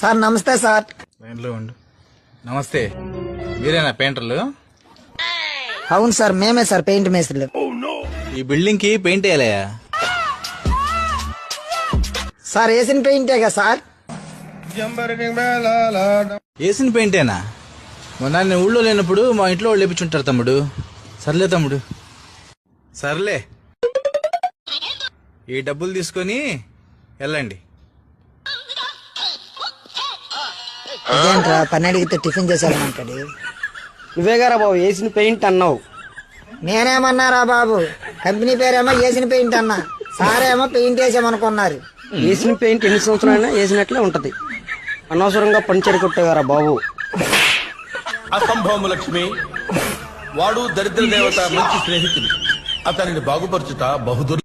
Sir నమస్తే sir. లైన్లో ఉండు. నమస్తే, మీరేనా పెయింటర్లు? అవును సార్, మేమే సార్ పెయింట్ మేస్త్రులు. ఈ బిల్డింగ్ కి పెయింట్ వేయాలయా? సార్ వేసిన పెయింటేగా సార్. వేసిన పెయింటేనా? మొన్న నేను ఊళ్ళో లేనప్పుడు మా ఇంట్లో వాళ్ళు లేపించుంటారు తమ్ముడు. సర్లే తమ్ముడు, సర్లే. ఈ డబ్బులు తీసుకొని వెళ్ళండి. ఇదేంట్రా పని అడిగితే టిఫిన్ చేసేయాలంటాడు. నువ్వేగారా బాబు వేసిన పెయింట్ అన్నావు. నేనేమన్నారా బాబు, కంపెనీ పేరేమో వేసిన పెయింట్ అన్నా, సారేమో పెయింట్ వేసామనుకున్నారు. వేసిన పెయింట్ ఎన్ని సంవత్సరాలైనా వేసినట్లే ఉంటది. అనవసరంగా పనిచేరి కొట్టేగారా బాబు. అసంభవము లక్ష్మి, వాడు దరిద్ర దేవత మంచి స్నేహితుడు. అతనిని బాగుపరచుట బహుదుర్